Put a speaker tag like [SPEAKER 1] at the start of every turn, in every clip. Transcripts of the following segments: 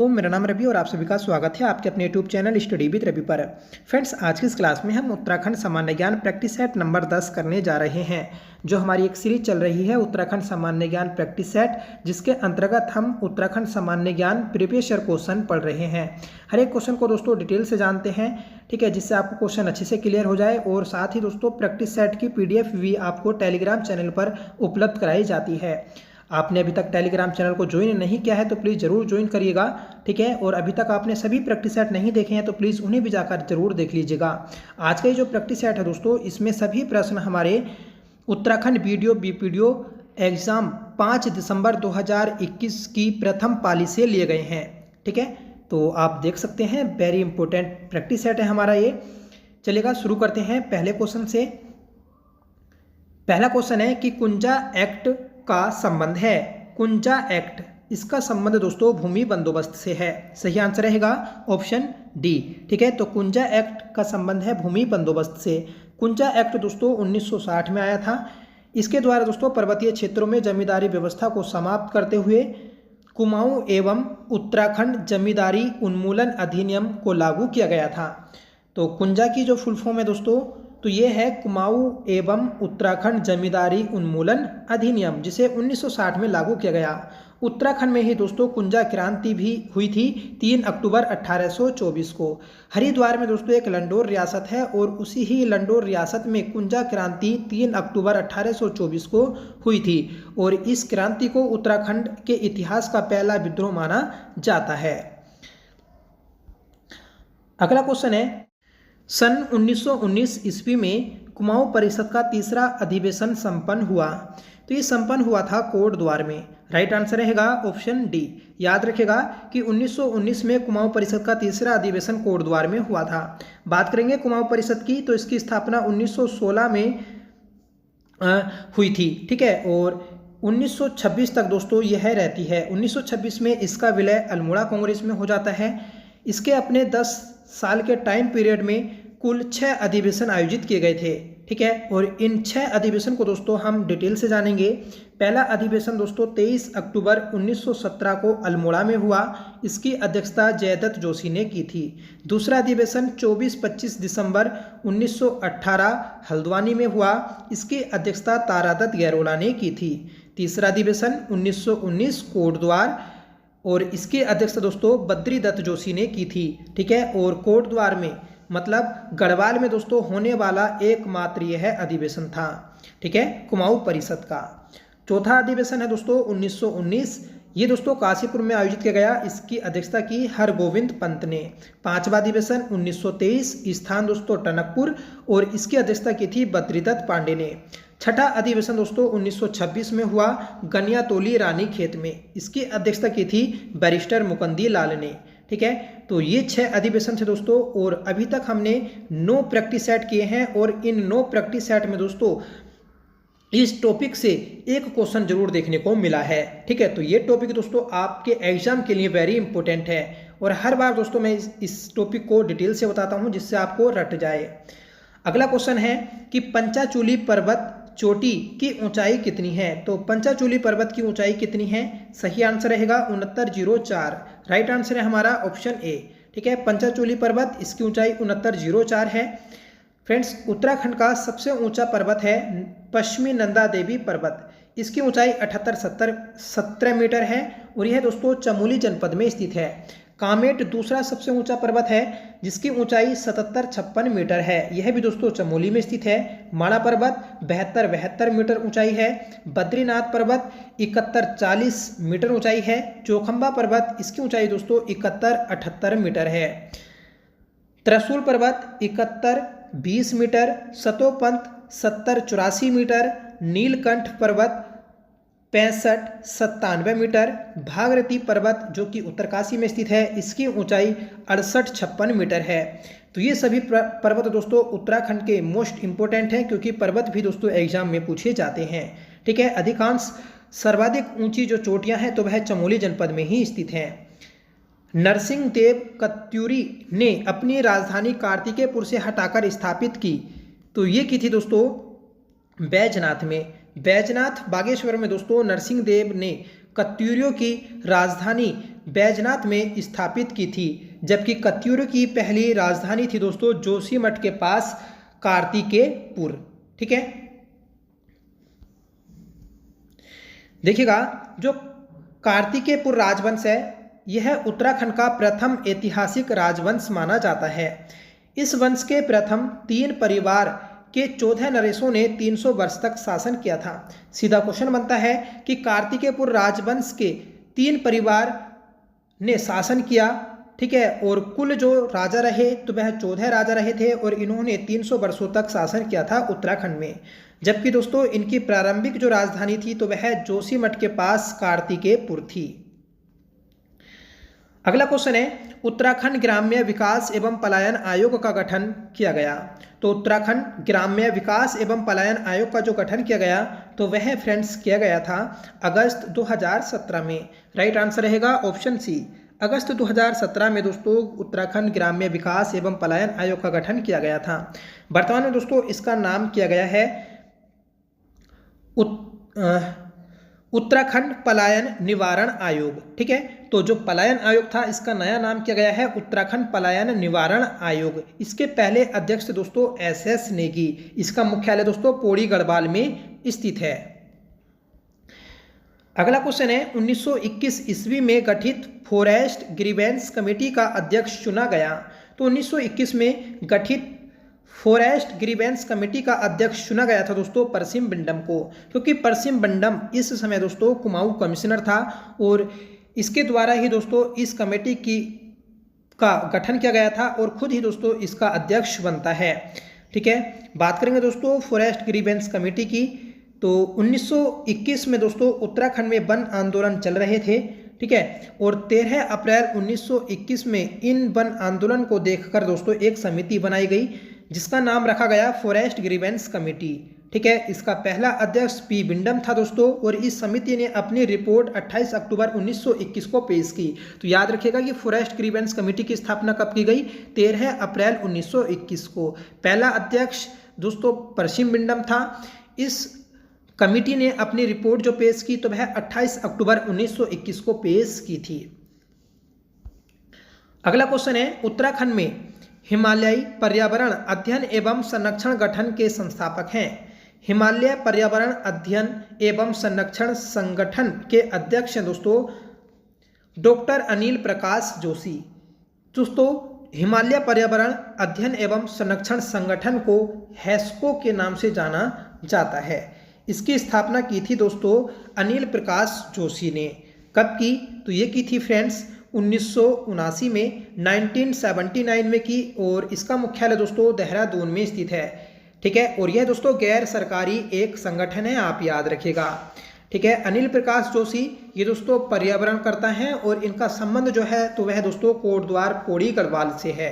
[SPEAKER 1] तो मेरा नाम रवि और आप सभी का स्वागत है आपके अपने YouTube channel study with Ravi पर। फ्रेंड्स, आज की इस क्लास में हम उत्तराखंड सामान्य ज्ञान प्रैक्टिस सेट नंबर 10 करने जा रहे हैं। जो हमारी एक सीरीज चल रही है उत्तराखंड सामान्य ज्ञान प्रैक्टिस सेट, जिसके अंतर्गत हम उत्तराखंड सामान्य ज्ञान प्रीवियस ईयर क्वेश्चन पढ़ रहे हैं। हर एक क्वेश्चन को दोस्तों डिटेल से जानते हैं, ठीक है, जिससे आपको क्वेश्चन अच्छे से क्लियर हो जाए। और साथ ही दोस्तों प्रैक्टिस सेट की PDF भी आपको टेलीग्राम चैनल पर उपलब्ध कराई जाती है। आपने अभी तक टेलीग्राम चैनल को ज्वाइन नहीं किया है तो प्लीज़ ज़रूर ज्वाइन करिएगा, ठीक है। और अभी तक आपने सभी प्रैक्टिस सेट नहीं देखे हैं तो प्लीज़ उन्हें भी जाकर जरूर देख लीजिएगा। आज का ये जो प्रैक्टिस सेट है दोस्तों, इसमें सभी प्रश्न हमारे उत्तराखंड वीडियो बीपीडीओ एग्ज़ाम 5 दिसंबर 2021 की प्रथम पाली से लिए गए हैं, ठीक है। तो आप देख सकते हैं, वेरी इंपॉर्टेंट प्रैक्टिस सेट है हमारा ये। चलिएगा शुरू करते हैं पहले क्वेश्चन से। पहला क्वेश्चन है कि कुंजा एक्ट का संबंध है। कुंजा एक्ट, इसका संबंध दोस्तों भूमि बंदोबस्त से है। सही आंसर रहेगा ऑप्शन डी, ठीक है। तो कुंजा एक्ट का संबंध है भूमि बंदोबस्त से। कुंजा एक्ट दोस्तों 1960 में आया था। इसके द्वारा दोस्तों पर्वतीय क्षेत्रों में जमींदारी व्यवस्था को समाप्त करते हुए कुमाऊं एवं उत्तराखंड जमींदारी उन्मूलन अधिनियम को लागू किया गया था। तो कुंजा की जो फुल फॉर्म है दोस्तों, तो ये है कुमाऊं एवं उत्तराखंड जमींदारी उन्मूलन अधिनियम, जिसे 1960 में लागू किया गया। उत्तराखंड में ही दोस्तों कुंजा क्रांति भी हुई थी 3 अक्टूबर 1824 को। हरिद्वार में दोस्तों एक लंडोर रियासत है और उसी ही लंडोर रियासत में कुंजा क्रांति 3 अक्टूबर 1824 को हुई थी। और इस क्रांति को उत्तराखंड के इतिहास का पहला विद्रोह माना जाता है। अगला क्वेश्चन है, सन 1919 ईस्वी में कुमाऊं परिषद का तीसरा अधिवेशन संपन्न हुआ। तो ये संपन्न हुआ था कोट द्वार में। राइट आंसर रहेगा ऑप्शन डी। याद रखेगा कि 1919 में कुमाऊं परिषद का तीसरा अधिवेशन कोट द्वार में हुआ था। बात करेंगे कुमाऊं परिषद की, तो इसकी स्थापना 1916 में हुई थी, ठीक है। और 1926 तक दोस्तों यह रहती है। 1926 में इसका विलय अल्मोड़ा कांग्रेस में हो जाता है। इसके अपने 10 साल के टाइम पीरियड में कुल 6 अधिवेशन आयोजित किए गए थे, ठीक है। और इन 6 अधिवेशन को दोस्तों हम डिटेल से जानेंगे। पहला अधिवेशन दोस्तों 23 अक्टूबर 1917 को अल्मोड़ा में हुआ। इसकी अध्यक्षता जयदत्त जोशी ने की थी। दूसरा अधिवेशन 24-25 दिसंबर 1918 हल्द्वानी में हुआ। इसकी अध्यक्षता तारादत्त गैरोला ने की थी। तीसरा अधिवेशन 1919 कोटद्वार, और इसकी अध्यक्षता दोस्तों बद्रीदत्त जोशी ने की थी, ठीक है। और कोटद्वार में मतलब गढ़वाल में दोस्तों होने वाला एकमात्र यह अधिवेशन था, ठीक है, कुमाऊं परिषद का। चौथा अधिवेशन है दोस्तों 1919। ये दोस्तों काशीपुर में आयोजित किया गया। इसकी अध्यक्षता की हरगोविंद पंत ने। पांचवा अधिवेशन 1923, स्थान दोस्तों टनकपुर, और इसकी अध्यक्षता की थी बद्रीदत्त पांडे ने। छठा अधिवेशन दोस्तों 1926 में हुआ गनियातोली रानी खेत में। इसकी अध्यक्षता की थी बैरिस्टर मुकंदी लाल ने, ठीक है। तो ये 6 अधिवेशन थे दोस्तों। और अभी तक हमने 9 प्रैक्टिस सेट किए हैं, और इन 9 प्रैक्टिस सेट में दोस्तों इस टॉपिक से एक क्वेश्चन जरूर देखने को मिला है, ठीक है। तो ये टॉपिक दोस्तों आपके एग्जाम के लिए वेरी इंपॉर्टेंट है, और हर बार दोस्तों मैं इस टॉपिक को डिटेल से बताता हूं जिससे आपको रट जाए। अगला क्वेश्चन है कि पंचाचूली पर्वत चोटी की ऊंचाई कितनी है। तो पंचाचूली पर्वत की ऊंचाई कितनी है? सही आंसर रहेगा 6904। राइट आंसर है हमारा ऑप्शन ए, ठीक है। पंचाचूली पर्वत, इसकी ऊंचाई 6904 है। फ्रेंड्स, उत्तराखंड का सबसे ऊंचा पर्वत है पश्चिमी नंदा देवी पर्वत। इसकी ऊंचाई 78-17 मीटर है, और यह दोस्तों चमोली जनपद में स्थित है। कामेट दूसरा सबसे ऊंचा पर्वत है, जिसकी ऊंचाई 77-56 मीटर है। यह भी दोस्तों चमोली में स्थित है। माणा पर्वत 72-72 मीटर ऊंचाई है। बद्रीनाथ पर्वत 71-40 मीटर ऊंचाई है। चौखंबा पर्वत, इसकी ऊंचाई दोस्तों 71-78 मीटर है। त्रिशूल पर्वत 71-20 मीटर। सतोपंथ 70-84 मीटर। नीलकंठ पर्वत 65-97 मीटर। भागीरथी पर्वत जो कि उत्तरकाशी में स्थित है, इसकी ऊंचाई 68-56 मीटर है। तो ये सभी पर्वत दोस्तों उत्तराखंड के मोस्ट इंपोर्टेंट हैं, क्योंकि पर्वत भी दोस्तों एग्जाम में पूछे जाते हैं, ठीक है। अधिकांश सर्वाधिक ऊंची जो चोटियां हैं तो वह चमोली जनपद में ही स्थित हैं। नरसिंह देव कत्यूरी ने अपनी राजधानी कार्तिकेयपुर से हटाकर स्थापित की। तो ये की थी दोस्तों बैजनाथ में। बैजनाथ बागेश्वर में दोस्तों नरसिंह देव ने कत्यूरियों की राजधानी बैजनाथ में स्थापित की थी, जबकि कत्यूर की पहली राजधानी थी दोस्तों जोशीमठ के पास कार्तिकेयपुर। ठीक है, देखिएगा जो कार्तिकेयपुर राजवंश है यह उत्तराखंड का प्रथम ऐतिहासिक राजवंश माना जाता है। इस वंश के प्रथम 3 परिवार के 14 नरेशों ने 300 वर्ष तक शासन किया था। सीधा क्वेश्चन बनता है कि कार्तिकेयपुर राजवंश के 3 परिवार ने शासन किया, ठीक है, और कुल जो राजा रहे तो वह 14 राजा रहे थे और इन्होंने 300 वर्षों तक शासन किया था उत्तराखंड में। जबकि दोस्तों इनकी प्रारंभिक जो राजधानी थी तो वह जोशीमठ के पास कार्तिकेयपुर थी। अगला क्वेश्चन है उत्तराखंड ग्राम्य विकास एवं पलायन आयोग का गठन किया गया। तो उत्तराखंड ग्राम्य विकास एवं पलायन आयोग का जो गठन किया गया तो वह फ्रेंड्स किया गया था अगस्त 2017 में। राइट आंसर रहेगा ऑप्शन सी, अगस्त 2017 में दोस्तों उत्तराखंड ग्राम्य विकास एवं पलायन आयोग का गठन किया गया था। वर्तमान में दोस्तों इसका नाम किया गया है उत्तराखंड पलायन निवारण आयोग। ठीक है, तो जो पलायन आयोग था इसका नया नाम किया गया है उत्तराखंड पलायन निवारण आयोग। इसके पहले अध्यक्ष दोस्तों SS नेगी। इसका मुख्यालय दोस्तों पौड़ी गढ़वाल में स्थित है। अगला क्वेश्चन है 1921 ईस्वी में गठित फॉरेस्ट ग्रीवेंस कमेटी का अध्यक्ष चुना गया। तो 1921 में गठित फॉरेस्ट ग्रीवेंस कमेटी का अध्यक्ष चुना गया था दोस्तों परसिम बंडम को, क्योंकि परसिम बंडम इस समय दोस्तों कुमाऊं कमिश्नर था और इसके द्वारा ही दोस्तों इस कमेटी का गठन किया गया था और खुद ही दोस्तों इसका अध्यक्ष बनता है। ठीक है, बात करेंगे दोस्तों फॉरेस्ट ग्रीवेंस कमेटी की। तो 1921 में दोस्तों उत्तराखंड में वन आंदोलन चल रहे थे। ठीक है, और 13 अप्रैल 1921 में इन वन आंदोलन को देखकर दोस्तों एक समिति बनाई गई जिसका नाम रखा गया फॉरेस्ट ग्रीवेंस कमेटी। ठीक है, इसका पहला अध्यक्ष P बिंडम था दोस्तों और इस समिति ने अपनी रिपोर्ट 28 अक्टूबर 1921 को पेश की। तो याद रखिएगा कि फॉरेस्ट ग्रीवेंस कमेटी की स्थापना कब की गई, 13 अप्रैल 1921 को। पहला अध्यक्ष दोस्तों परसिम बिंडम था। इस कमेटी ने अपनी रिपोर्ट जो पेश की तो वह 28 अक्टूबर 1921 को पेश की थी। अगला क्वेश्चन है उत्तराखंड में हिमालयी पर्यावरण अध्ययन एवं संरक्षण गठन के संस्थापक हैं। हिमालय पर्यावरण अध्ययन एवं संरक्षण संगठन के अध्यक्ष हैं दोस्तों डॉक्टर अनिल प्रकाश जोशी। दोस्तों हिमालय पर्यावरण अध्ययन एवं संरक्षण संगठन को हैस्को के नाम से जाना जाता है। इसकी स्थापना की थी दोस्तों अनिल प्रकाश जोशी ने। कब की, तो ये की थी फ्रेंड्स 1979 में, 1979 में की और इसका मुख्यालय दोस्तों देहरादून में स्थित है। ठीक है, और यह दोस्तों गैर सरकारी एक संगठन है, आप याद रखिएगा। ठीक है, अनिल प्रकाश जोशी ये दोस्तों पर्यावरण करता है और इनका संबंध जो है तो वह दोस्तों कोटद्वार पौड़ी गढ़वाल से है।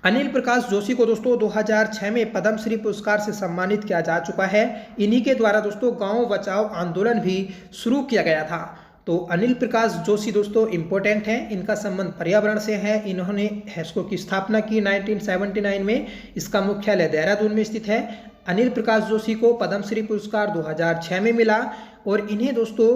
[SPEAKER 1] अनिल प्रकाश जोशी को दोस्तों 2006 में पद्मश्री पुरस्कार से सम्मानित किया जा चुका है। इन्हीं के द्वारा दोस्तों गांव बचाओ आंदोलन भी शुरू किया गया था। तो अनिल प्रकाश जोशी दोस्तों इम्पोर्टेंट हैं, इनका संबंध पर्यावरण से है। इन्होंने हैस्को की स्थापना की 1979 में। इसका मुख्यालय देहरादून में स्थित है। अनिल प्रकाश जोशी को पद्मश्री पुरस्कार 2006 में मिला और इन्हें दोस्तों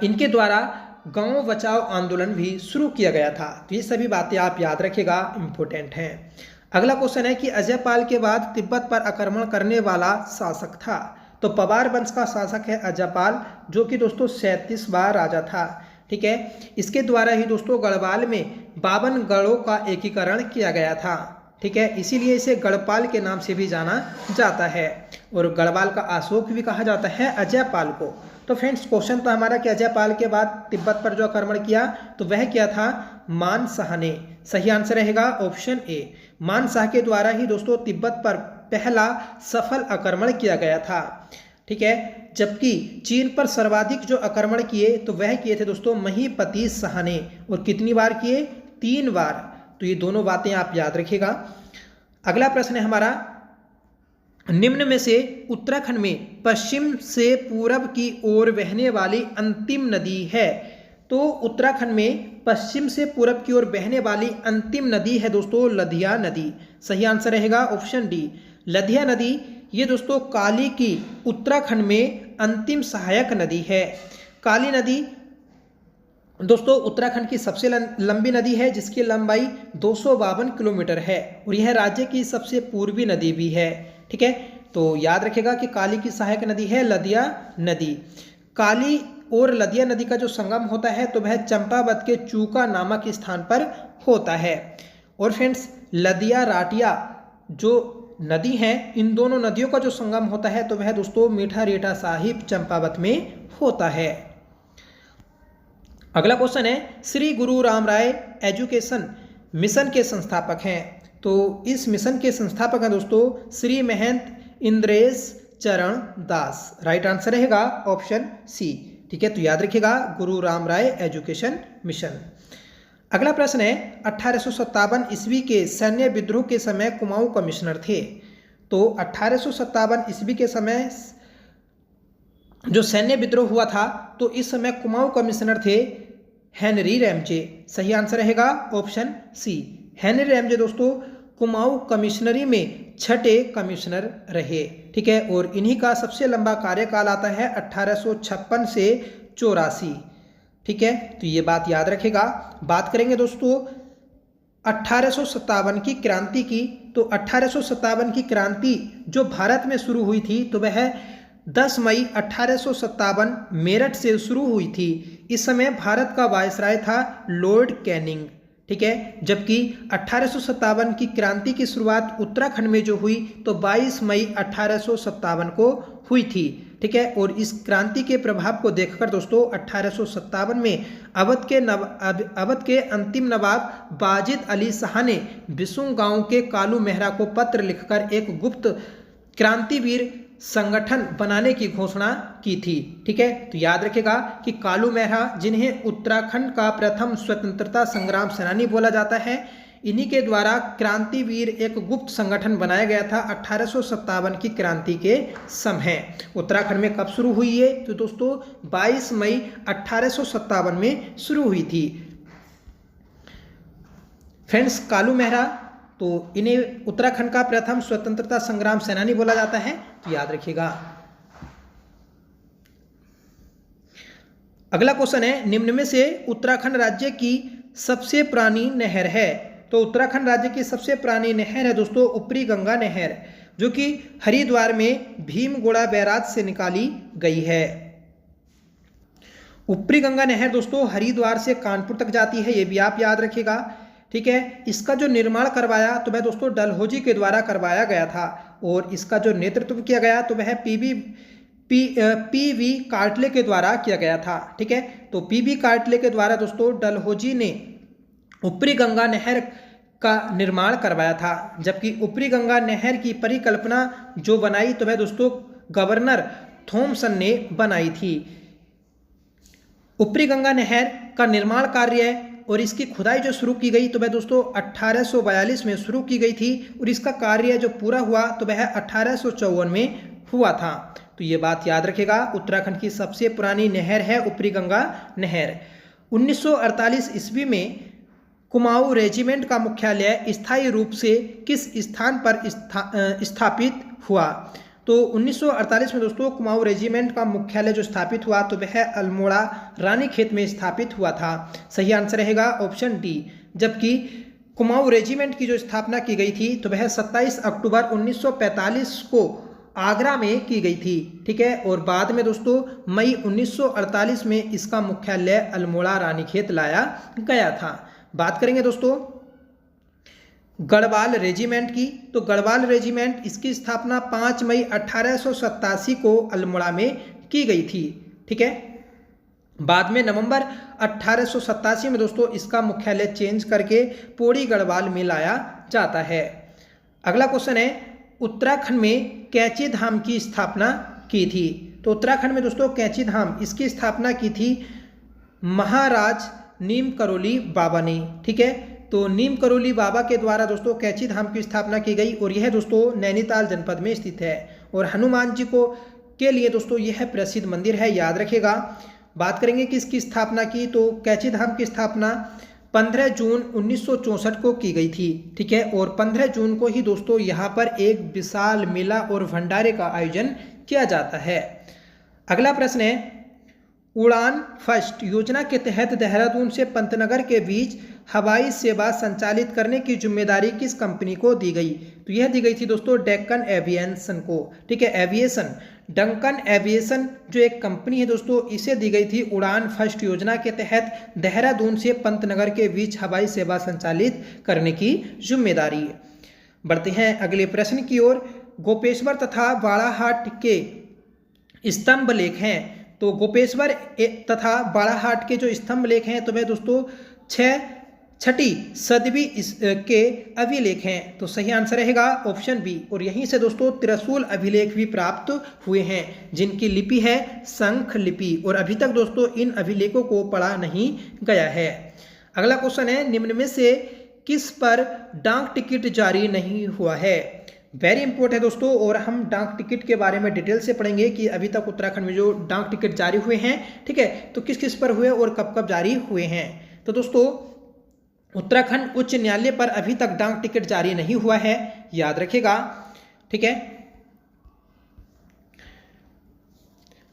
[SPEAKER 1] इनके द्वारा गांव बचाओ आंदोलन भी शुरू किया गया था। तो ये सभी बातें आप याद रखिएगा, इम्पोर्टेंट हैं। अगला क्वेश्चन है कि अजयपाल के बाद तिब्बत पर आक्रमण करने वाला शासक था। तो पवार वंश का शासक है अजयपाल, जो कि दोस्तों 37वां राजा था। ठीक है, इसके द्वारा ही दोस्तों गढ़वाल में 52 गढ़ों का एकीकरण किया गया था। ठीक है, इसीलिए इसे गढ़पाल के नाम से भी जाना जाता है और गढ़वाल का अशोक भी कहा जाता है अजयपाल को। तो फ्रेंड्स क्वेश्चन तो हमारा कि अजयपाल के बाद तिब्बत पर जो आक्रमण किया तो वह किया था मानशाह ने। सही आंसर रहेगा ऑप्शन ए। मानशाह के द्वारा ही दोस्तों तिब्बत पर पहला सफल आक्रमण किया गया था। ठीक है, जबकि चीन पर सर्वाधिक जो आक्रमण किए तो वह किए थे दोस्तों महीपति शाह ने। और कितनी बार किए, 3 बार। तो ये दोनों बातें आप याद रखिएगा। अगला प्रश्न है हमारा, निम्न में से उत्तराखंड में पश्चिम से पूरब की ओर बहने वाली अंतिम नदी है। तो उत्तराखंड में पश्चिम से पूरब की ओर बहने वाली अंतिम नदी है दोस्तों लधिया नदी। सही आंसर रहेगा ऑप्शन डी। लधिया नदी ये दोस्तों काली की उत्तराखंड में अंतिम सहायक नदी है। काली नदी दोस्तों उत्तराखंड की सबसे लंबी नदी है जिसकी लंबाई 252 किलोमीटर है और यह राज्य की सबसे पूर्वी नदी भी है। ठीक है, तो याद रखिएगा कि काली की सहायक नदी है लदिया नदी। काली और लदिया नदी का जो संगम होता है तो वह चंपावत के चूका नामक स्थान पर होता है। और फ्रेंड्स लदिया राटिया जो नदी है, इन दोनों नदियों का जो संगम होता है तो वह दोस्तों मीठा रेठा साहिब चंपावत में होता है। अगला क्वेश्चन है श्री गुरु राम राय एजुकेशन मिशन के संस्थापक हैं। तो इस मिशन के संस्थापक हैं दोस्तों श्री महंत इंद्रेश चरण दास। राइट आंसर रहेगा ऑप्शन सी। ठीक है, तो याद रखिएगा गुरु राम राय एजुकेशन मिशन। अगला प्रश्न है 1857 ईस्वी के सैन्य विद्रोह के समय कुमाऊं कमिश्नर थे। तो 1857 ईस्वी के समय जो सैन्य विद्रोह हुआ था तो इस समय कुमाऊं कमिश्नर थे हेनरी रैमजे। सही आंसर रहेगा ऑप्शन सी। हेनरी रैमजे दोस्तों कुमाऊं कमिश्नरी में छठे कमिश्नर रहे। ठीक है, और इन्हीं का सबसे लंबा कार्यकाल आता है 1856 से 84। ठीक है, तो ये बात याद रखेगा। बात करेंगे दोस्तों 1857 की क्रांति की। तो 1857 की क्रांति जो भारत में शुरू हुई थी तो वह 10 मई 1857 मेरठ से शुरू हुई थी। इस समय भारत का वायसराय था लॉर्ड कैनिंग। ठीक है, जबकि 1857 की क्रांति की शुरुआत उत्तराखंड में जो हुई तो 22 मई 1857 को हुई थी। ठीक है, और इस क्रांति के प्रभाव को देखकर दोस्तों 1857 में अवध के अंतिम नवाब बाजिद अली शाह ने बिसुंग गांव के कालू मेहरा को पत्र लिखकर एक गुप्त क्रांतिवीर संगठन बनाने की घोषणा की थी। ठीक है, तो याद रखेगा कि कालू मेहरा जिन्हें उत्तराखंड का प्रथम स्वतंत्रता संग्राम सेनानी बोला जाता है, इन्हीं के द्वारा क्रांतिवीर एक गुप्त संगठन बनाया गया था 1857 की क्रांति के समय। उत्तराखंड में कब शुरू हुई है तो दोस्तों 22 मई 1857 में शुरू हुई थी। फ्रेंड्स कालू मेहरा तो इन्हें उत्तराखंड का प्रथम स्वतंत्रता संग्राम सेनानी बोला जाता है, तो याद रखिएगा। अगला क्वेश्चन है निम्न में से उत्तराखंड राज्य की सबसे पुरानी नहर है। तो उत्तराखंड राज्य की सबसे पुरानी नहर है दोस्तों ऊपरी गंगा नहर, जो कि हरिद्वार में भीमगोड़ा बैराज से निकाली गई है। ऊपरी गंगा नहर दोस्तों हरिद्वार से कानपुर तक जाती है, ये भी आप याद रखिएगा। ठीक है, इसका जो निर्माण करवाया तो वह दोस्तों डलहौजी के द्वारा करवाया गया था और इसका जो नेतृत्व किया गया तो वह पीवी कार्टले के द्वारा किया गया था। ठीक है, तो पीवी कार्टले के द्वारा दोस्तों डलहौजी ने ऊपरी गंगा नहर का निर्माण करवाया था, जबकि ऊपरी गंगा नहर की परिकल्पना जो बनाई तो वह दोस्तों गवर्नर थॉमसन ने बनाई थी। ऊपरी गंगा नहर का निर्माण कार्य और इसकी खुदाई जो शुरू की गई तो वह दोस्तों 1842 में शुरू की गई थी और इसका कार्य जो पूरा हुआ तो वह 1854 में हुआ था। तो ये बात याद रखेगा, उत्तराखंड की सबसे पुरानी नहर है ऊपरी गंगा नहर। 1948 ईस्वी में कुमाऊं रेजिमेंट का मुख्यालय स्थायी रूप से किस स्थान पर स्थापित हुआ। तो 1948 में दोस्तों कुमाऊं रेजिमेंट का मुख्यालय जो स्थापित हुआ तो वह अल्मोड़ा रानीखेत में स्थापित हुआ था। सही आंसर रहेगा ऑप्शन डी। जबकि कुमाऊं रेजिमेंट की जो स्थापना की गई थी तो वह 27 अक्टूबर 1945 को आगरा में की गई थी। ठीक है, और बाद में दोस्तों मई 1948 में इसका मुख्यालय अल्मोड़ा रानीखेत लाया गया था। बात करेंगे दोस्तों गढ़वाल रेजिमेंट की। तो गढ़वाल रेजिमेंट इसकी स्थापना 5 मई 1887 को अल्मोड़ा में की गई थी। ठीक है, बाद में नवंबर 1887 में दोस्तों इसका मुख्यालय चेंज करके पौड़ी गढ़वाल में लाया जाता है। अगला क्वेश्चन है उत्तराखंड में कैंची धाम की स्थापना की थी। तो उत्तराखंड में दोस्तों कैंची धाम इसकी स्थापना की थी महाराज नीम करोली बाबा ने। ठीक है, तो नीम करोली बाबा के द्वारा दोस्तों कैंची धाम की स्थापना की गई और यह दोस्तों नैनीताल जनपद में स्थित है और हनुमान जी को के लिए दोस्तों यह प्रसिद्ध मंदिर है, याद रखेगा। बात करेंगे किसकी स्थापना की, तो कैंची धाम की स्थापना 15 जून 1964 को की गई थी। ठीक है, और 15 जून को ही दोस्तों यहाँ पर एक विशाल मेला और भंडारे का आयोजन किया जाता है। अगला प्रश्न है उड़ान फर्स्ट योजना के तहत देहरादून से पंतनगर के बीच हवाई सेवा संचालित करने की जिम्मेदारी किस कंपनी को दी गई? तो यह दी गई थी दोस्तों डेक्कन एविएशन को। ठीक है, एविएशन, डंकन एविएशन जो एक कंपनी है दोस्तों, इसे दी गई थी उड़ान फर्स्ट योजना के तहत देहरादून से पंतनगर के बीच हवाई सेवा संचालित करने की जिम्मेदारी। बढ़ते हैं अगले प्रश्न की ओर। गोपेश्वर तथा बाड़ाहाट के स्तंभ लेख हैं। तो गोपेश्वर तथा बाड़ाहाट के जो स्तंभ लेख हैं तो वह दोस्तों छठी सदी के अभिलेख हैं। तो सही आंसर रहेगा ऑप्शन बी। और यहीं से दोस्तों त्रिशूल अभिलेख भी प्राप्त हुए हैं जिनकी लिपि है शंख लिपि, और अभी तक दोस्तों इन अभिलेखों को पढ़ा नहीं गया है। अगला क्वेश्चन है, निम्न में से किस पर डाक टिकट जारी नहीं हुआ है? वेरी इंपॉर्टेंट है दोस्तों, और हम डाक टिकट के बारे में डिटेल से पढ़ेंगे कि अभी तक उत्तराखंड में जो डाक टिकट जारी हुए हैं, ठीक है, तो किस किस पर हुए और कब कब जारी हुए हैं। तो दोस्तों उत्तराखंड उच्च न्यायालय पर अभी तक डाक टिकट जारी नहीं हुआ है, याद रखिएगा। ठीक है,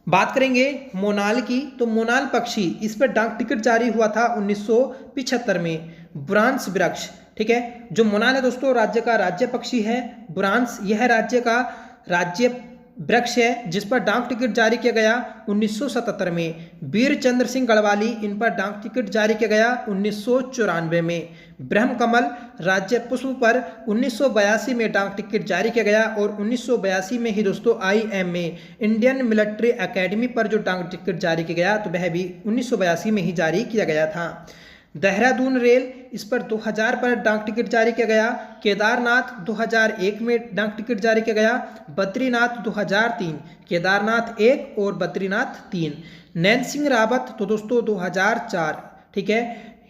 [SPEAKER 1] बात करेंगे मोनाल की। तो मोनाल पक्षी, इस पर डाक टिकट जारी हुआ था 1975 में। बुरांस वृक्ष, ठीक है, जो मोनाल है दोस्तों राज्य का राज्य पक्षी है। बुरांस यह राज्य का राज्य वृक्ष है जिस पर डाक टिकट जारी किया गया 1977 में। वीर चंद्र सिंह गढ़वाली, इन पर डाक टिकट जारी किया गया 1994 में। ब्रह्म कमल राज्य पुष्प पर 1982 में डाक टिकट जारी किया गया, और 1982 में ही दोस्तों IMA इंडियन मिलिट्री एकेडमी पर जो डाक टिकट जारी किया गया तो वह भी 1982 में ही जारी किया गया था। देहरादून रेल, इस पर 2000 पर डाक टिकट जारी किया गया। केदारनाथ 2001 में डाक टिकट जारी किया गया। बद्रीनाथ 2003, केदारनाथ 1 और बद्रीनाथ 3। नैन सिंह रावत तो दोस्तों 2004, ठीक है।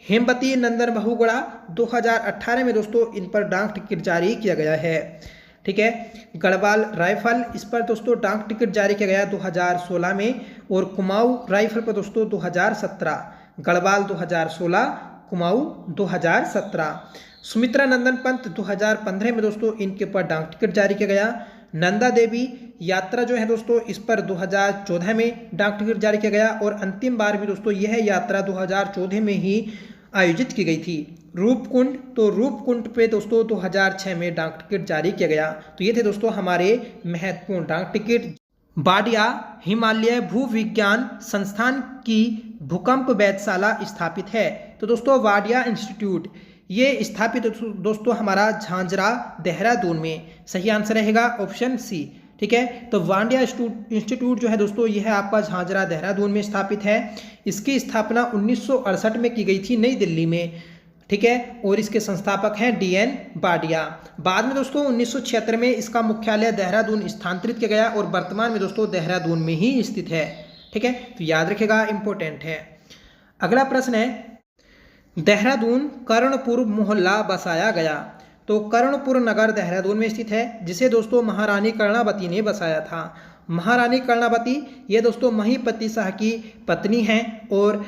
[SPEAKER 1] हेमवती नंदन बहुगुणा 2018 में दोस्तों इन पर डाक टिकट जारी किया गया है, ठीक है। गढ़वाल राइफल, इस पर दोस्तों डाक टिकट जारी किया गया 2016 में, और कुमाऊं राइफल पर दोस्तों 2017। गढ़वाल 2016, कुमाऊं 2017। सुमित्रा नंदन पंत 2015 में दोस्तों इनके ऊपर डाक टिकट जारी किया गया। नंदा देवी यात्रा जो है दोस्तों इस पर 2014 में डाक टिकट जारी किया गया, और अंतिम बार भी दोस्तों यह यात्रा 2014 में ही आयोजित की गई थी। रूपकुंड, तो रूपकुंड पे दोस्तों 2006 में डाक टिकट जारी किया गया। तो ये थे दोस्तों हमारे महत्वपूर्ण डाक टिकट। वाडिया हिमालय भूविज्ञान संस्थान की भूकंप वेधशाला स्थापित है। तो दोस्तों वाडिया इंस्टीट्यूट ये स्थापित दोस्तों हमारा झांझरा देहरादून में। सही आंसर रहेगा ऑप्शन सी, ठीक है। तो वाडिया इंस्टीट्यूट जो है दोस्तों यह आपका झांझरा देहरादून में स्थापित है। इसकी स्थापना 1968 में की गई थी नई दिल्ली में, ठीक है, और इसके संस्थापक हैं DN वाडिया। बाद में दोस्तों 1976 में इसका मुख्यालय देहरादून स्थानांतरित किया गया, और वर्तमान में दोस्तों देहरादून में ही स्थित है, ठीक है। तो याद रखेगा, इंपॉर्टेंट है। अगला प्रश्न है, देहरादून कर्णपुर मोहल्ला बसाया गया। तो कर्णपुर नगर देहरादून में स्थित है, जिसे दोस्तों महारानी कर्णावती ने बसाया था। महारानी कर्णावती ये दोस्तों महीपति शाह की पत्नी हैं और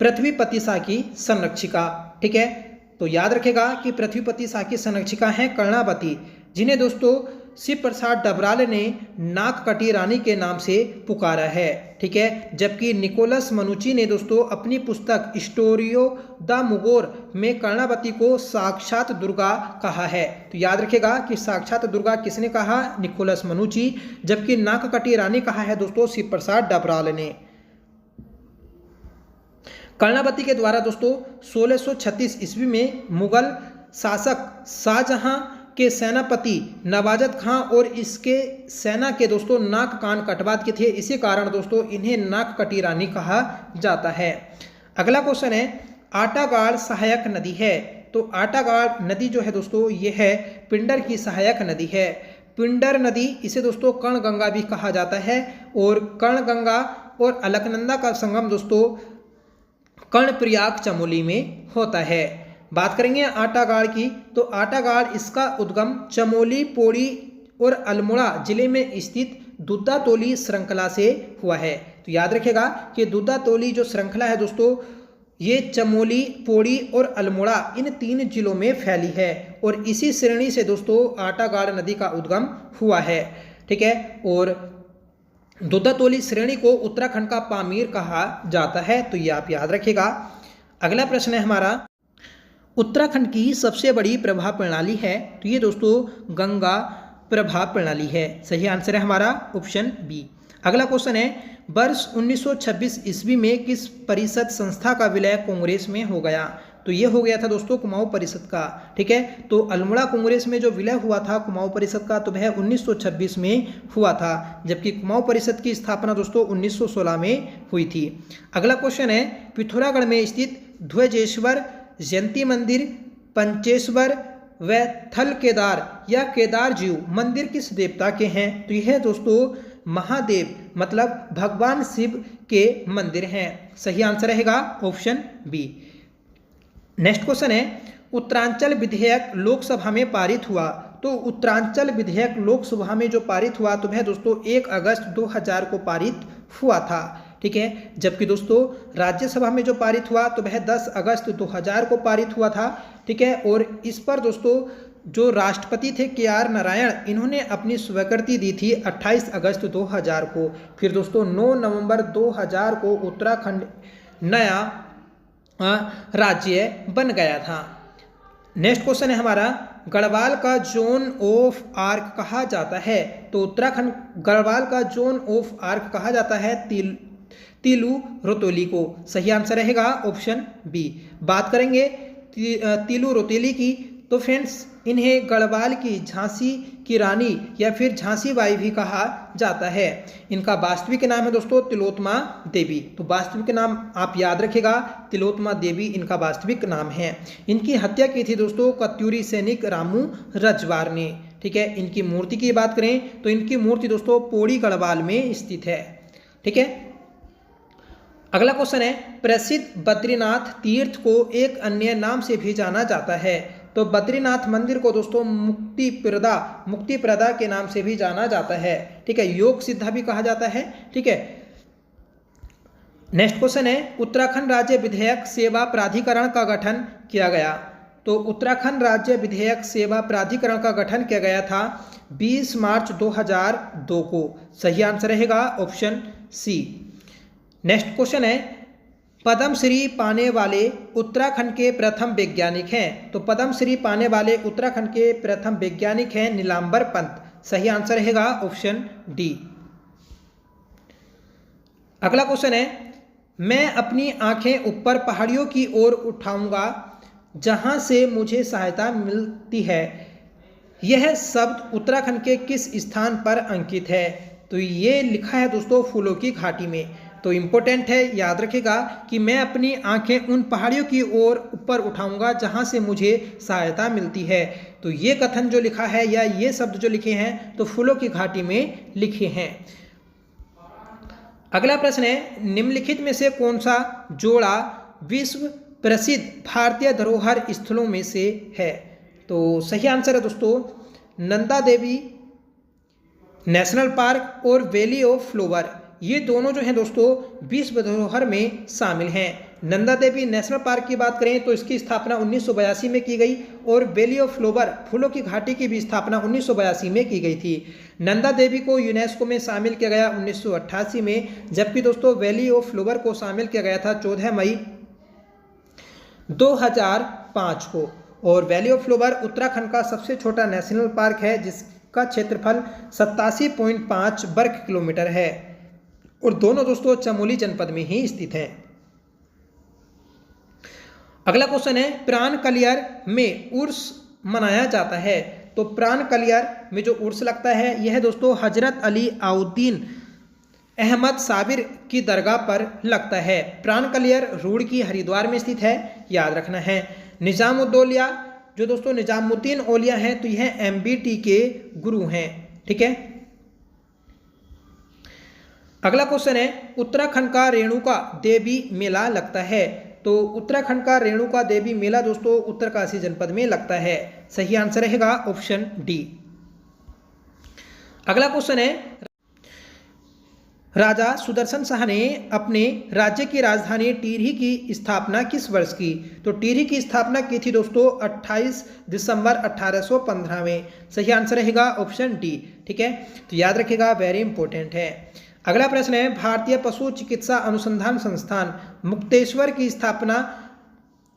[SPEAKER 1] पृथ्वीपति शाह की संरक्षिका, ठीक है। तो याद रखेगा कि पृथ्वीपति शाह की संरक्षिका हैं कर्णावती, जिन्हें दोस्तों शिव प्रसाद डबराल ने नाककटी रानी के नाम से पुकारा है, ठीक है। जबकि निकोलस मनुची ने दोस्तों अपनी पुस्तक स्टोरियो द मुगोर में कर्णावती को साक्षात दुर्गा कहा है। तो याद रखेगा कि साक्षात दुर्गा किसने कहा? निकोलस मनुची। जबकि नाककटी रानी कहा है दोस्तों शिव प्रसाद डबराल ने। कर्णावती के द्वारा दोस्तों 1636 ईस्वी में मुगल शासक शाहजहां के सेनापति नवाजत खां और इसके सेना के दोस्तों नाक कान कटवा दिए थे। इसी कारण दोस्तों इन्हें नाककटी रानी कहा जाता है। अगला क्वेश्चन है, आटागाड़ सहायक नदी है। तो आटागाड़ नदी जो है दोस्तों ये है पिंडर की सहायक नदी है। पिंडर नदी इसे दोस्तों कर्णगंगा भी कहा जाता है, और कर्णगंगा और अलकनंदा का संगम दोस्तों कर्णप्रयाग चमोली में होता है। बात करेंगे आटागाड़ की, तो आटागाड़ इसका उद्गम चमोली, पौड़ी और अल्मोड़ा जिले में स्थित दुद्धातोली श्रृंखला से हुआ है। तो याद रखेगा कि दुद्धातोली जो श्रृंखला है दोस्तों ये चमोली, पौड़ी और अल्मोड़ा इन 3 जिलों में फैली है, और इसी श्रेणी से दोस्तों आटागाड़ नदी का उद्गम हुआ है, ठीक है। और दुधातोली श्रेणी को उत्तराखंड का पामीर कहा जाता है, तो ये आप याद रखिएगा। अगला प्रश्न है हमारा, उत्तराखंड की सबसे बड़ी प्रभा प्रणाली है, तो ये दोस्तों गंगा प्रभा प्रणाली है। सही आंसर है हमारा ऑप्शन बी। अगला क्वेश्चन है, वर्ष 1926 ईस्वी में किस परिषद संस्था का विलय कांग्रेस में हो गया? तो ये हो गया था दोस्तों कुमाऊं परिषद का। ठीक है, तो अल्मोड़ा कांग्रेस में जो विलय हुआ था कुमाऊं परिषद का, तो वह 1926 में हुआ था, जबकि कुमाऊं परिषद की स्थापना दोस्तों 1916 में हुई थी। अगला क्वेश्चन है, पिथौरागढ़ में स्थित ध्वजेश्वर, जयंती मंदिर, पंचेश्वर व थल केदार या केदार जीव मंदिर किस देवता के हैं? तो यह दोस्तों महादेव मतलब भगवान शिव के मंदिर हैं। सही आंसर रहेगा ऑप्शन बी। नेक्स्ट क्वेश्चन है, उत्तरांचल विधेयक लोकसभा में पारित हुआ। तो उत्तरांचल विधेयक लोकसभा में जो पारित हुआ तो वह दोस्तों 1 अगस्त 2000 को पारित हुआ था। ठीक है, जबकि दोस्तों राज्यसभा में जो पारित हुआ तो वह 10 अगस्त 2000 को पारित हुआ था। ठीक है, और इस पर दोस्तों जो राष्ट्रपति थे KR नारायण, इन्होंने अपनी स्वीकृति दी थी 28 अगस्त 2000 को। फिर दोस्तों 9 नवंबर 2000 को उत्तराखंड नया राज्य बन गया था। नेक्स्ट क्वेश्चन है हमारा, गढ़वाल का जोन ऑफ आर्क कहा जाता है। तो उत्तराखंड गढ़वाल का जोन ऑफ आर्क कहा जाता है तिलू रोतोली को। सही आंसर रहेगा ऑप्शन बी। बात करेंगे तिलू रोतोली की, तो फ्रेंड्स इन्हें गढ़वाल की झांसी की रानी या फिर झांसी बाई भी कहा जाता है। इनका वास्तविक नाम है दोस्तों तिलोत्तमा देवी। तो वास्तविक नाम आप याद रखिएगा, तिलोत्तमा देवी इनका वास्तविक नाम है। इनकी हत्या की थी दोस्तों कत्यूरी सैनिक रामू रजवार ने। ठीक है, इनकी मूर्ति की बात करें तो इनकी मूर्ति दोस्तों पौड़ी गढ़वाल में स्थित है। ठीक है, अगला क्वेश्चन है, प्रसिद्ध बद्रीनाथ तीर्थ को एक अन्य नाम से भी जाना जाता है। तो बद्रीनाथ मंदिर को दोस्तों मुक्तिप्रदा के नाम से भी जाना जाता है। ठीक है, योग सिद्धा भी कहा जाता है। ठीक है, नेक्स्ट क्वेश्चन है, उत्तराखंड राज्य विधेयक सेवा प्राधिकरण का गठन किया गया। तो उत्तराखंड राज्य विधेयक सेवा प्राधिकरण का गठन किया गया था 20 मार्च 2002 को। सही आंसर रहेगा ऑप्शन सी। नेक्स्ट क्वेश्चन है, पद्मश्री पाने वाले उत्तराखंड के प्रथम वैज्ञानिक हैं। तो पद्मश्री पाने वाले उत्तराखंड के प्रथम वैज्ञानिक हैं नीलांबर पंत। सही आंसर रहेगा ऑप्शन डी। अगला क्वेश्चन है, मैं अपनी आंखें ऊपर पहाड़ियों की ओर उठाऊंगा जहां से मुझे सहायता मिलती है। यह शब्द उत्तराखंड के किस स्थान पर अंकित है? तो ये लिखा है दोस्तों फूलों की घाटी में। तो इम्पोर्टेंट है, याद रखिएगा कि मैं अपनी आंखें उन पहाड़ियों की ओर ऊपर उठाऊंगा जहां से मुझे सहायता मिलती है। तो ये कथन जो लिखा है या ये शब्द जो लिखे हैं तो फूलों की घाटी में लिखे हैं। अगला प्रश्न है, निम्नलिखित में से कौन सा जोड़ा विश्व प्रसिद्ध भारतीय धरोहर स्थलों में से है? तो सही आंसर है दोस्तों नंदा देवी नेशनल पार्क और वैली ऑफ फ्लावर। ये दोनों जो हैं दोस्तों विश्व धरोहर में शामिल हैं। नंदा देवी नेशनल पार्क की बात करें तो इसकी स्थापना 1982 में की गई और वैली ऑफ फ्लावर फूलों की घाटी की भी स्थापना 1982 में की गई थी। नंदा देवी को यूनेस्को में शामिल किया गया 1988 में, जबकि दोस्तों वैली ऑफ फ्लावर को शामिल किया गया था 14 मई 2005 को। और वैली ऑफ फ्लावर उत्तराखंड का सबसे छोटा नेशनल पार्क है जिसका क्षेत्रफल 87.5 वर्ग किलोमीटर है और दोनों दोस्तों चमोली जनपद में ही स्थित हैं। अगला क्वेश्चन है, प्राण कलियर में उर्स मनाया जाता है। तो प्राण कलियर में जो उर्स लगता है यह दोस्तों हजरत अली आउद्दीन अहमद साबिर की दरगाह पर लगता है। प्राण कलियर रुड़की हरिद्वार में स्थित है, याद रखना है। निजामुद्दौलिया जो दोस्तों निजामुद्दीन औलिया हैं तो यह MBT के गुरु हैं। ठीक है, अगला क्वेश्चन है, उत्तराखंड का रेणुका देवी मेला लगता है। तो उत्तराखंड का रेणुका देवी मेला दोस्तों उत्तरकाशी जनपद में लगता है। सही आंसर रहेगा ऑप्शन डी। अगला क्वेश्चन है, राजा सुदर्शन शाह ने अपने राज्य की राजधानी टिहरी की स्थापना किस वर्ष की? तो टिहरी की स्थापना की थी दोस्तों 28 दिसंबर 1815 में। सही आंसर रहेगा ऑप्शन डी। ठीक है, तो याद रखिएगा, वेरी इंपॉर्टेंट है। अगला प्रश्न है, भारतीय पशु चिकित्सा अनुसंधान संस्थान मुक्तेश्वर की स्थापना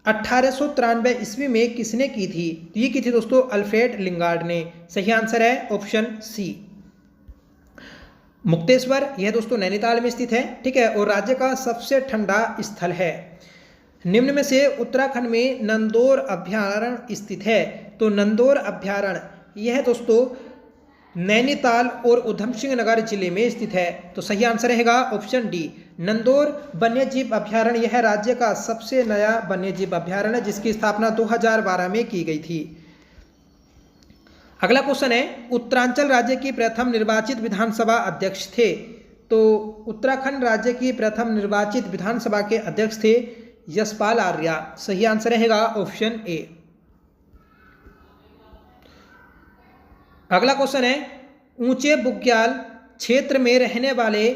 [SPEAKER 1] 1893 ईस्वी में किसने की थी? तो ये की थी दोस्तों अल्फ्रेड लिंगार्ड ने। सही आंसर है ऑप्शन सी। मुक्तेश्वर यह दोस्तों नैनीताल में स्थित है, ठीक है, और राज्य का सबसे ठंडा स्थल है। निम्न में से उत्तराखंड में नंदौर अभ्यारण्य स्थित है। तो नंदौर अभ्यारण्य यह दोस्तों नैनीताल और उधम सिंह नगर जिले में स्थित है। तो सही आंसर रहेगा ऑप्शन डी, नंदौर वन्यजीव अभ्यारण्य। यह राज्य का सबसे नया वन्यजीव अभ्यारण्य है, जिसकी स्थापना 2012 में की गई थी। अगला क्वेश्चन है, उत्तरांचल राज्य की प्रथम निर्वाचित विधानसभा अध्यक्ष थे। तो उत्तराखंड राज्य की प्रथम निर्वाचित विधानसभा के अध्यक्ष थे यशपाल आर्या। सही आंसर रहेगा ऑप्शन ए। अगला क्वेश्चन है, ऊंचे बुग्याल क्षेत्र में रहने वाले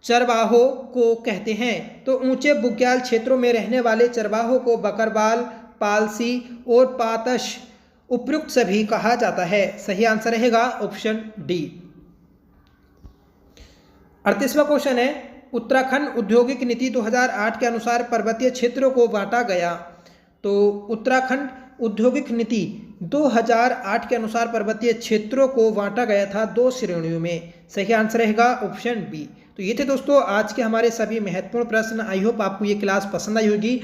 [SPEAKER 1] चरवाहों को कहते हैं। तो ऊंचे बुग्याल क्षेत्रों में रहने वाले चरवाहों को बकरवाल, पालसी और पातश उपयुक्त सभी कहा जाता है। सही आंसर रहेगा ऑप्शन डी। 38वां क्वेश्चन है, उत्तराखंड औद्योगिक नीति 2008 के अनुसार पर्वतीय क्षेत्रों को बांटा गया। तो उत्तराखंड औद्योगिक नीति 2008 के अनुसार पर्वतीय क्षेत्रों को बांटा गया था 2 श्रेणियों में। सही आंसर रहेगा ऑप्शन बी। तो ये थे दोस्तों आज के हमारे सभी महत्वपूर्ण प्रश्न। आई होप आपको ये क्लास पसंद आई होगी।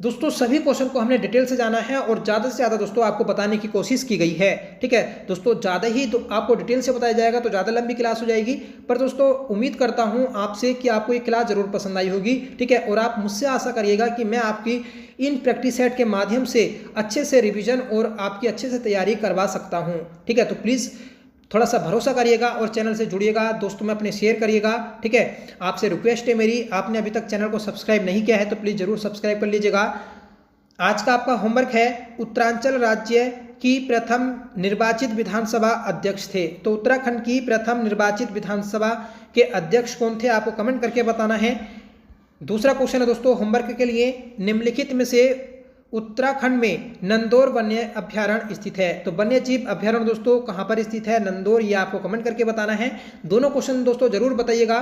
[SPEAKER 1] दोस्तों सभी क्वेश्चन को हमने डिटेल से जाना है और ज़्यादा से ज़्यादा दोस्तों आपको बताने की कोशिश की गई है, ठीक है दोस्तों। ज़्यादा ही तो आपको डिटेल से बताया जाएगा तो ज़्यादा लंबी क्लास हो जाएगी, पर दोस्तों उम्मीद करता हूँ आपसे कि आपको ये क्लास ज़रूर पसंद आई होगी, ठीक है। और आप मुझसे आशा करिएगा कि मैं आपकी इन प्रैक्टिस सेट के माध्यम से अच्छे से रिविजन और आपकी अच्छे से तैयारी करवा सकता हूँ, ठीक है। तो प्लीज़ थोड़ा सा भरोसा करिएगा और चैनल से जुड़िएगा, दोस्तों में अपने शेयर करिएगा, ठीक है। आपसे रिक्वेस्ट है मेरी, आपने अभी तक चैनल को सब्सक्राइब नहीं किया है तो प्लीज़ ज़रूर सब्सक्राइब कर लीजिएगा। आज का आपका होमवर्क है, उत्तरांचल राज्य की प्रथम निर्वाचित विधानसभा अध्यक्ष थे। तो उत्तराखंड की प्रथम निर्वाचित विधानसभा के अध्यक्ष कौन थे, आपको कमेंट करके बताना है। दूसरा क्वेश्चन है दोस्तों होमवर्क के लिए, निम्नलिखित में से उत्तराखंड में नंदौर वन्य अभ्यारण्य स्थित है। तो वन्य जीव अभ्यारण्य दोस्तों कहाँ पर स्थित है, नंदौर, ये आपको कमेंट करके बताना है। दोनों क्वेश्चन दोस्तों जरूर बताइएगा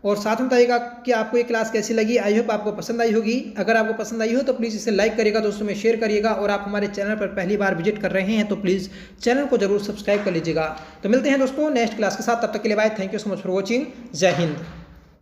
[SPEAKER 1] और साथ में बताइएगा कि आपको ये क्लास कैसी लगी। आई होप आपको पसंद आई होगी। अगर आपको पसंद आई हो तो प्लीज़ इसे लाइक करिएगा, दोस्तों में शेयर करिएगा, और आप हमारे चैनल पर पहली बार विजिट कर रहे हैं तो प्लीज़ चैनल को जरूर सब्सक्राइब कर लीजिएगा। तो मिलते हैं दोस्तों नेक्स्ट क्लास के साथ, तब तक के लिए bye. Thank you so much for watching. जय हिंद।